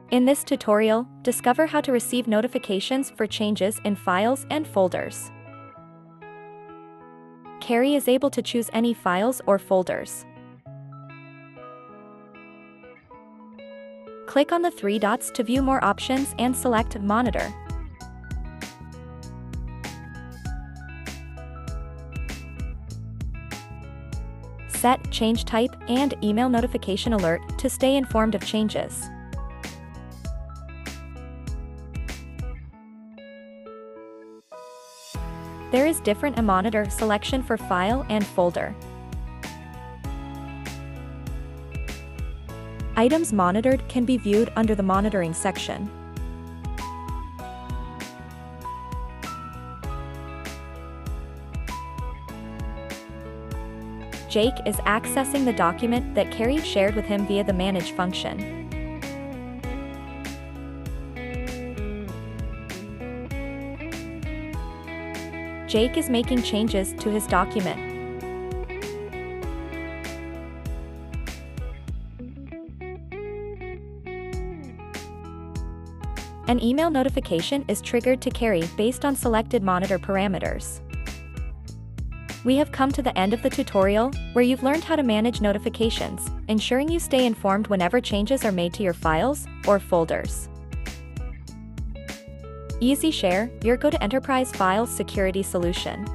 In this tutorial, discover how to receive notifications for changes in files and folders. Carrie is able to choose any files or folders. Click on the three dots to view more options and select Monitor. Set Change Type and Email Notification Alert to stay informed of changes. There is different monitor selection for file and folder. Items monitored can be viewed under the monitoring section. Jake is accessing the document that Carrie shared with him via the Manage function. Jake is making changes to his document. An email notification is triggered to Carrie based on selected monitor parameters. We have come to the end of the tutorial, where you've learned how to manage notifications, ensuring you stay informed whenever changes are made to your files or folders. EasiShare, your go-to enterprise file security solution.